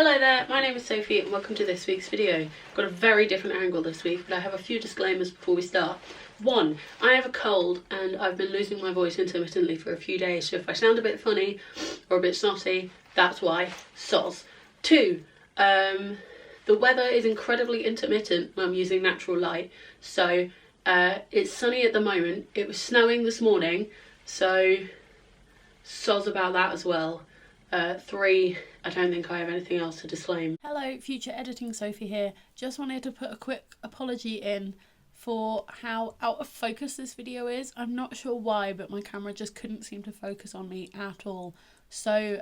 Hello there, my name is Sophie and welcome to this week's video. I've got a very different angle this week, but I have a few disclaimers before we start. One, I have a cold and I've been losing my voice intermittently for a few days, so if I sound a bit funny or a bit snotty, that's why. Soz. Two, the weather is incredibly intermittent when I'm using natural light, so it's sunny at the moment. It was snowing this morning, so soz about that as well. Three, I don't think I have anything else to disclaim. Hello, future editing Sophie here. Just wanted to put a quick apology in for how out of focus this video is. I'm not sure why, but my camera just couldn't seem to focus on me at all. So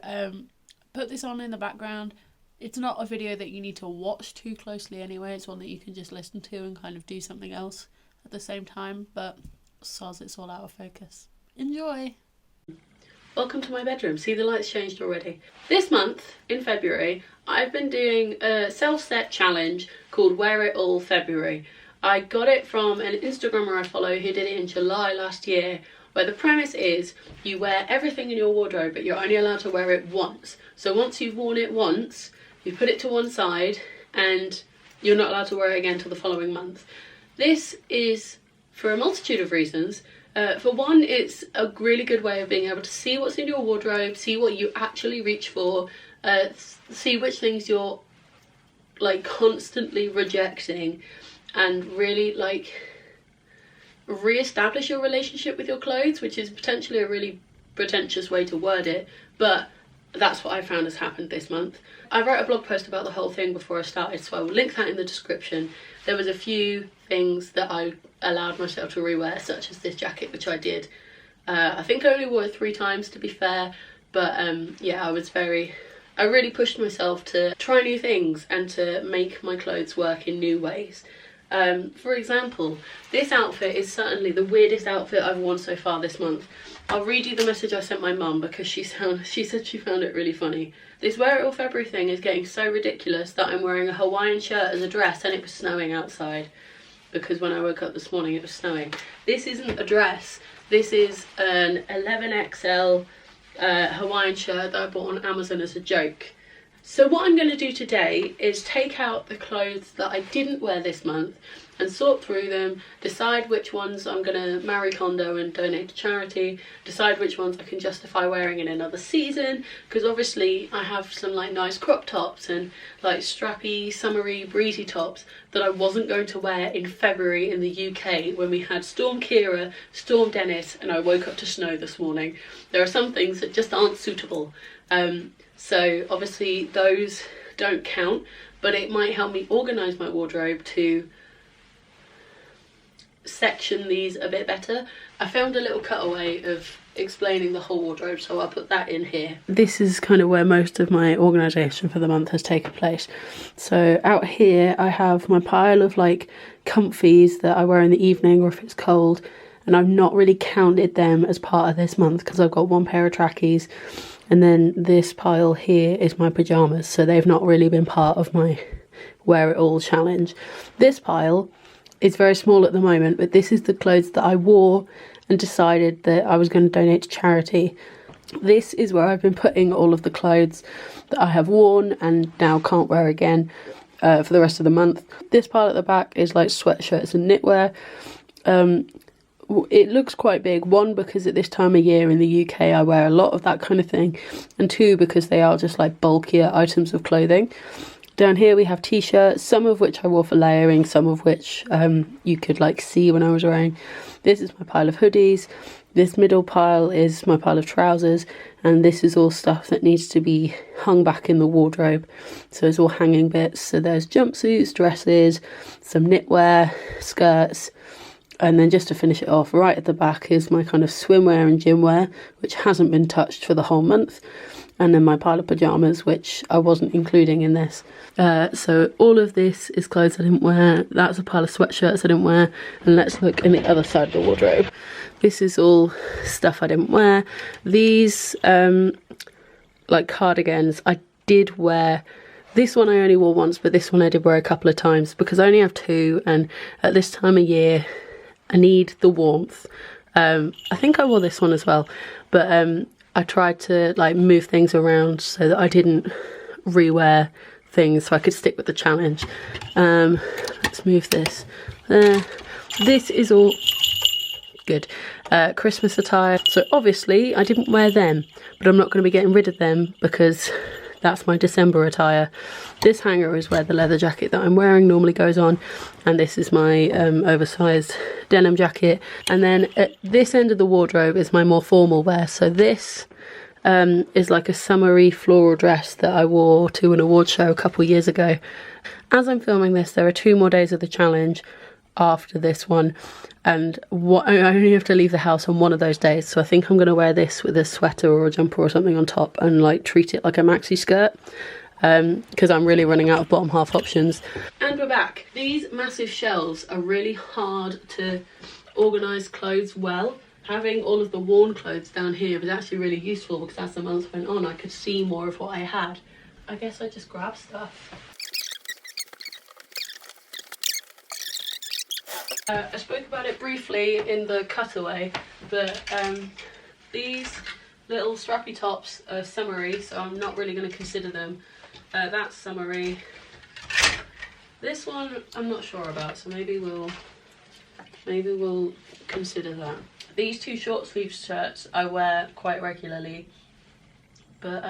put this on in the background. It's not a video that you need to watch too closely anyway. It's one that you can just listen to and kind of do something else at the same time. But soz, it's all out of focus. Enjoy! Welcome to my bedroom. See, the lights changed already. This month, in February, I've been doing a self-set challenge called Wear It All February. I got it from an Instagrammer I follow who did it in July last year, where the premise is you wear everything in your wardrobe, but you're only allowed to wear it once. So once you've worn it once, you put it to one side and you're not allowed to wear it again until the following month. This is for a multitude of reasons. For one, it's a really good way of being able to see what's in your wardrobe, see what you actually reach for, see which things you're like constantly rejecting, and really like re-establish your relationship with your clothes, which is potentially a really pretentious way to word it, but that's what I found has happened this month. I wrote a blog post about the whole thing before I started, so I will link that in the description. There was a few things that I allowed myself to rewear, such as this jacket, which I did. I think I only wore it 3 times, to be fair, but yeah, I really pushed myself to try new things and to make my clothes work in new ways. For example, this outfit is certainly the weirdest outfit I've worn so far this month. I'll read you the message I sent my mum because she said she found it really funny. This Wear It All February thing is getting so ridiculous that I'm wearing a Hawaiian shirt as a dress and it was snowing outside, because when I woke up this morning it was snowing. This isn't a dress, this is an 11XL Hawaiian shirt that I bought on Amazon as a joke. So what I'm going to do today is take out the clothes that I didn't wear this month and sort through them, decide which ones I'm going to Marie Kondo and donate to charity, decide which ones I can justify wearing in another season, because obviously I have some like nice crop tops and like strappy, summery, breezy tops that I wasn't going to wear in February in the UK when we had Storm Kira, Storm Dennis, and I woke up to snow this morning. There are some things that just aren't suitable. So obviously those don't count, but it might help me organise my wardrobe to section these a bit better. I filmed a little cutaway of explaining the whole wardrobe, so I'll put that in here. This is kind of where most of my organisation for the month has taken place. So out here I have my pile of like comfies that I wear in the evening or if it's cold, and I've not really counted them as part of this month because I've got one pair of trackies. And then this pile here is my pyjamas, so they've not really been part of my Wear It All challenge. This pile is very small at the moment, but this is the clothes that I wore and decided that I was going to donate to charity. This is where I've been putting all of the clothes that I have worn and now can't wear again for the rest of the month. This pile at the back is like sweatshirts and knitwear. It looks quite big, one because at this time of year in the UK I wear a lot of that kind of thing, and two because they are just like bulkier items of clothing. Down here we have t-shirts, some of which I wore for layering, some of which you could like see when I was wearing. This is my pile of hoodies, this middle pile is my pile of trousers, and this is all stuff that needs to be hung back in the wardrobe. So it's all hanging bits, so there's jumpsuits, dresses, some knitwear, skirts. And then just to finish it off, right at the back is my kind of swimwear and gym wear, which hasn't been touched for the whole month. And then my pile of pyjamas, which I wasn't including in this. So all of this is clothes I didn't wear. That's a pile of sweatshirts I didn't wear. And let's look in the other side of the wardrobe. This is all stuff I didn't wear. These like cardigans I did wear. This one I only wore once, but this one I did wear a couple of times because I only have 2, and at this time of year I need the warmth. I think I wore this one as well, but I tried to like move things around so that I didn't rewear things so I could stick with the challenge. Let's move this there. This is all good. Christmas attire. So obviously I didn't wear them, but I'm not going to be getting rid of them because that's my December attire. This hanger is where the leather jacket that I'm wearing normally goes on, and this is my oversized denim jacket. And then at this end of the wardrobe is my more formal wear. So this is like a summery floral dress that I wore to an award show a couple of years ago. As I'm filming this, there are 2 more days of the challenge after this one, and I only have to leave the house on one of those days, so I think I'm going to wear this with a sweater or a jumper or something on top and like treat it like a maxi skirt, because I'm really running out of bottom half options. And we're back. These massive shelves are really hard to organise clothes well. Having all of the worn clothes down here was actually really useful because as the months went on I could see more of what I had. I guess I just grabbed stuff. I spoke about it briefly in the cutaway, but these little strappy tops are summery, so I'm not really going to consider them. That's summery. This one I'm not sure about, so maybe we'll consider that. These 2 short sleeve shirts I wear quite regularly, but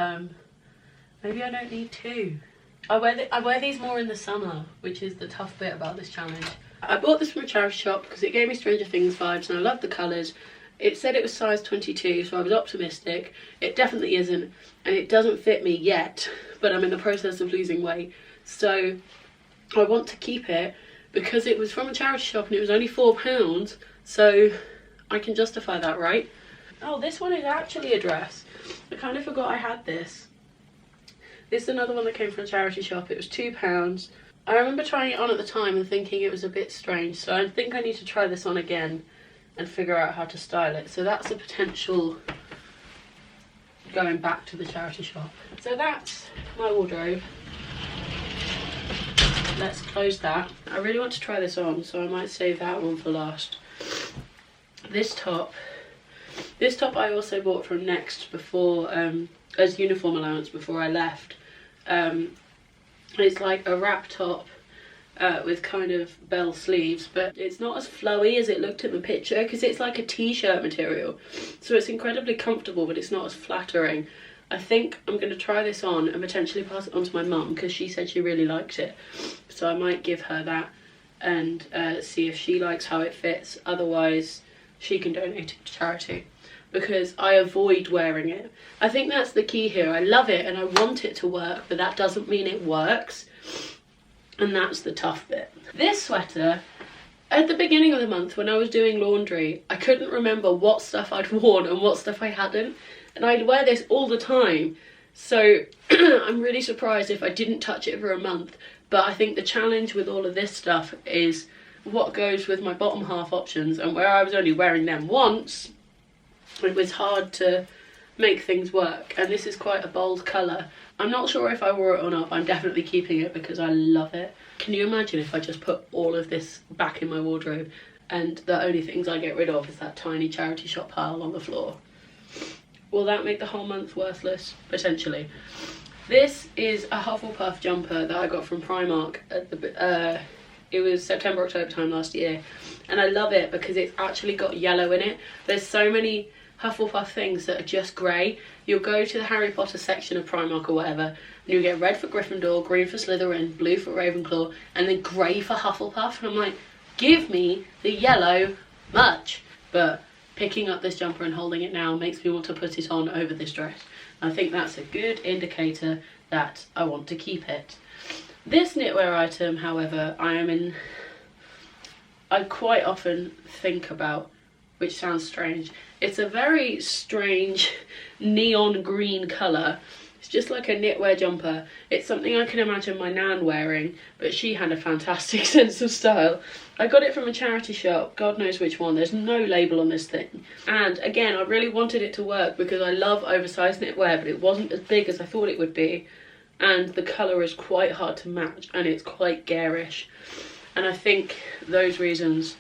maybe I don't need 2. I wear these more in the summer, which is the tough bit about this challenge. I bought this from a charity shop because it gave me Stranger Things vibes and I love the colours. It said it was size 22, so I was optimistic. It definitely isn't, and it doesn't fit me yet, but I'm in the process of losing weight. So I want to keep it because it was from a charity shop and it was only £4, so I can justify that, right? Oh, this one is actually a dress. I kind of forgot I had this. This is another one that came from a charity shop. It was £2. I remember trying it on at the time and thinking it was a bit strange, so I think I need to try this on again and figure out how to style it. So that's a potential going back to the charity shop. So that's my wardrobe. Let's close that. I really want to try this on, so I might save that one for last. This top I also bought from Next before, as uniform allowance before I left. It's like a wrap top with kind of bell sleeves, but it's not as flowy as it looked in the picture because it's like a t-shirt material, so it's incredibly comfortable but it's not as flattering. I think I'm going to try this on and potentially pass it on to my mum because she said she really liked it, so I might give her that and see if she likes how it fits. Otherwise she can donate it to charity, because I avoid wearing it. I think that's the key here. I love it and I want it to work, but that doesn't mean it works, and that's the tough bit. This sweater, at the beginning of the month when I was doing laundry, I couldn't remember what stuff I'd worn and what stuff I hadn't, and I'd wear this all the time, so I'm really surprised if I didn't touch it for a month. But I think the challenge with all of this stuff is what goes with my bottom half options, and where I was only wearing them once, it was hard to make things work. And this is quite a bold colour. I'm not sure if I wore it or not, but I'm definitely keeping it because I love it. Can you imagine if I just put all of this back in my wardrobe and the only things I get rid of is that tiny charity shop pile on the floor? Will that make the whole month worthless? Potentially. This is a Hufflepuff jumper that I got from Primark at the it was September, October time last year, and I love it because it's actually got yellow in it. There's so many Hufflepuff things that are just grey. You'll go to the Harry Potter section of Primark or whatever, and you'll get red for Gryffindor, green for Slytherin, blue for Ravenclaw, and then grey for Hufflepuff. And I'm like, give me the yellow much. But picking up this jumper and holding it now makes me want to put it on over this dress. I think that's a good indicator that I want to keep it. This knitwear item, however, I quite often think about, which sounds strange. It's a very strange neon green colour. It's just like a knitwear jumper. It's something I can imagine my nan wearing, but she had a fantastic sense of style. I got it from a charity shop, God knows which one. There's no label on this thing. And again, I really wanted it to work because I love oversized knitwear, but it wasn't as big as I thought it would be. And the colour is quite hard to match and it's quite garish. And I think those reasons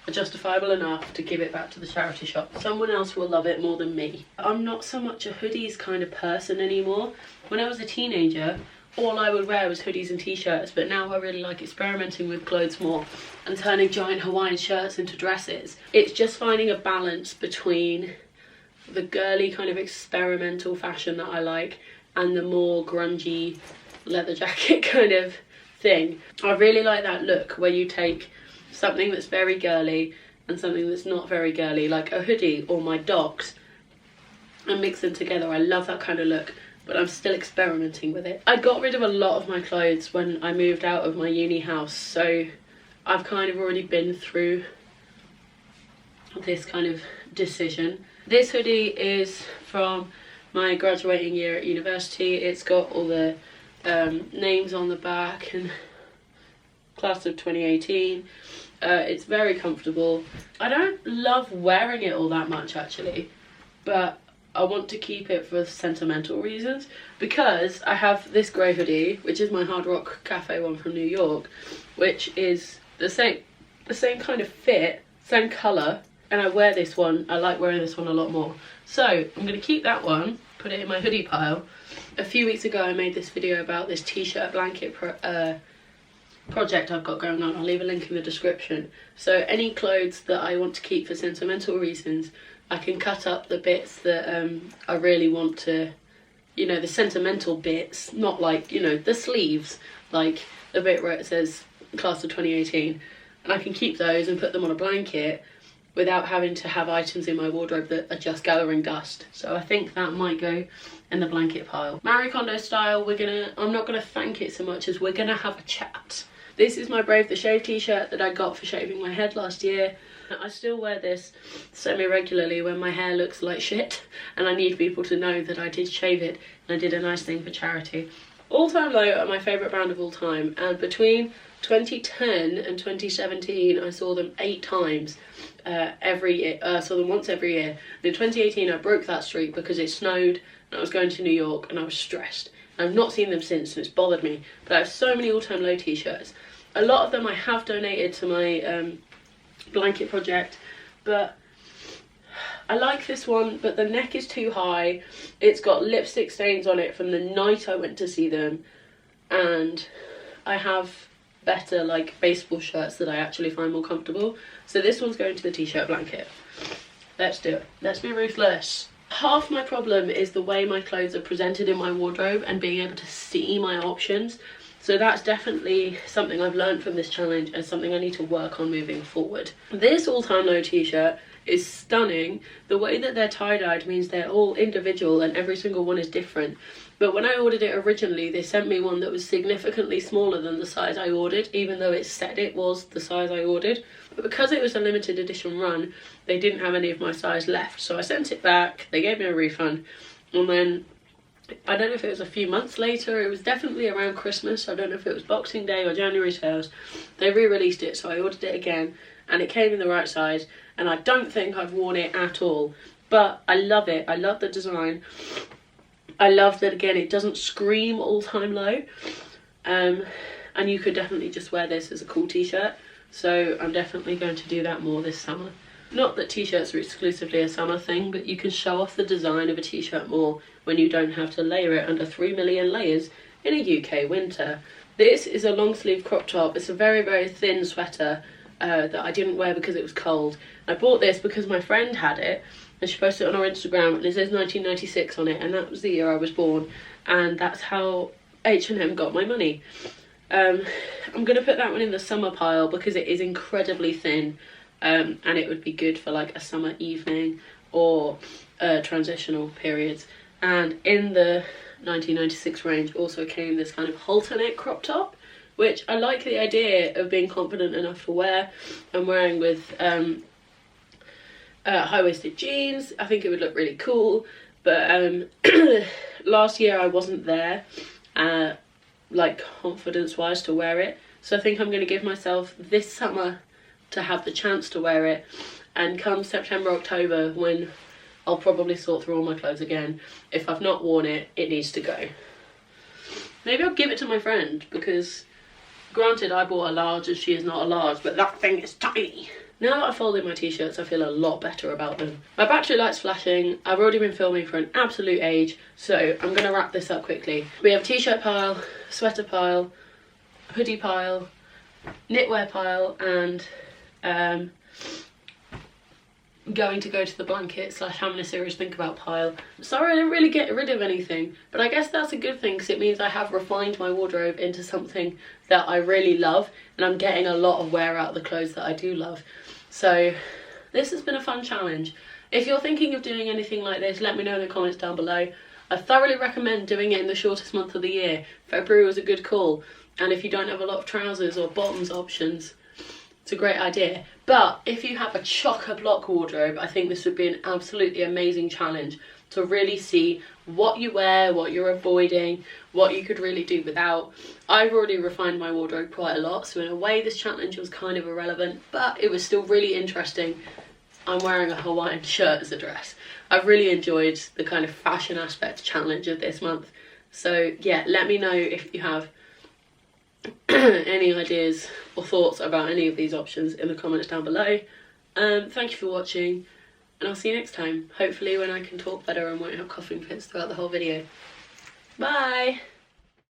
are justifiable enough to give it back to the charity shop. Someone else will love it more than me. I'm not so much a hoodies kind of person anymore. When I was a teenager, all I would wear was hoodies and t-shirts, but now I really like experimenting with clothes more and turning giant Hawaiian shirts into dresses. It's just finding a balance between the girly kind of experimental fashion that I like and the more grungy leather jacket kind of thing. I really like that look where you take something that's very girly and something that's not very girly, like a hoodie or my Docs, and mix them together. I love that kind of look, but I'm still experimenting with it. I got rid of a lot of my clothes when I moved out of my uni house, so I've kind of already been through this kind of decision. This hoodie is from my graduating year at university. It's got all the names on the back and class of 2018. It's very comfortable. I don't love wearing it all that much actually, but I want to keep it for sentimental reasons, because I have this grey hoodie, which is my Hard Rock Cafe one from New York, which is the same kind of fit, same colour, and I wear this one. I like wearing this one a lot more. So I'm going to keep that one, put it in my hoodie pile. A few weeks ago I made this video about this t-shirt blanket project I've got going on. I'll leave a link in the description. So any clothes that I want to keep for sentimental reasons, I can cut up the bits that I really want to, you know, the sentimental bits, not like, you know, the sleeves, like the bit where it says class of 2018, and I can keep those and put them on a blanket without having to have items in my wardrobe that are just gathering dust. So I think that might go in the blanket pile. Marie Kondo style, I'm not gonna thank it so much as we're gonna have a chat. This is my Brave the Shave t-shirt that I got for shaving my head last year. I still wear this semi-regularly when my hair looks like shit and I need people to know that I did shave it and I did a nice thing for charity. All Time Low are my favourite band of all time, and between 2010 and 2017 I saw them 8 times every year. I saw them once every year. In 2018 I broke that streak because it snowed and I was going to New York and I was stressed. I've not seen them since and it's bothered me, but I have so many All Time Low t-shirts. A lot of them I have donated to my blanket project, but I like this one, but the neck is too high. It's got lipstick stains on it from the night I went to see them, and I have better like baseball shirts that I actually find more comfortable, so this one's going to the t-shirt blanket. Let's do it. Let's be ruthless. Half my problem is the way my clothes are presented in my wardrobe and being able to see my options. So that's definitely something I've learned from this challenge and something I need to work on moving forward. This All Time Low t-shirt is stunning. The way that they're tie-dyed means they're all individual and every single one is different. But when I ordered it originally, they sent me one that was significantly smaller than the size I ordered, even though it said it was the size I ordered. But because it was a limited edition run, they didn't have any of my size left. So I sent it back, they gave me a refund, and then I don't know if it was a few months later, it was definitely around Christmas, I don't know if it was Boxing Day or January sales, they re-released it, so I ordered it again, and it came in the right size, and I don't think I've worn it at all, but I love it. I love the design. I love that, again, it doesn't scream All Time Low, and you could definitely just wear this as a cool t-shirt, so I'm definitely going to do that more this summer. Not that t-shirts are exclusively a summer thing, but you can show off the design of a t-shirt more when you don't have to layer it under 3 million layers in a UK winter. This is a long sleeve crop top. It's a very, very thin sweater that I didn't wear because it was cold. I bought this because my friend had it and she posted it on her Instagram and it says 1996 on it, and that was the year I was born, and that's how H&M got my money. I'm going to put that one in the summer pile because it is incredibly thin. And it would be good for like a summer evening or transitional periods. And in the 1996 range also came this kind of halter neck crop top, which I like the idea of being confident enough to wear. I'm wearing with high-waisted jeans. I think it would look really cool, but last year I wasn't there like confidence wise to wear it, so I think I'm going to give myself this summer to have the chance to wear it, and come September, October, when I'll probably sort through all my clothes again, if I've not worn it, it needs to go. Maybe I'll give it to my friend, because granted I bought a large and she is not a large, but that thing is tiny. Now that I've folded my t-shirts, I feel a lot better about them. My battery light's flashing. I've already been filming for an absolute age, so I'm gonna wrap this up quickly. We have t-shirt pile, sweater pile, hoodie pile, knitwear pile, and going to go to the blanket / having a serious think about pile. Sorry I didn't really get rid of anything, but I guess that's a good thing because it means I have refined my wardrobe into something that I really love, and I'm getting a lot of wear out of the clothes that I do love. So this has been a fun challenge. If you're thinking of doing anything like this, let me know in the comments down below. I thoroughly recommend doing it in the shortest month of the year. February was a good call, and if you don't have a lot of trousers or bottoms options, it's a great idea. But if you have a chock-a-block wardrobe, I think this would be an absolutely amazing challenge to really see what you wear, what you're avoiding, what you could really do without. I've already refined my wardrobe quite a lot, so in a way this challenge was kind of irrelevant, but it was still really interesting. I'm wearing a Hawaiian shirt as a dress. I've really enjoyed the kind of fashion aspect challenge of this month. So yeah, let me know if you have any ideas or thoughts about any of these options in the comments down below. Thank you for watching, and I'll see you next time, hopefully when I can talk better and won't have coughing fits throughout the whole video. Bye!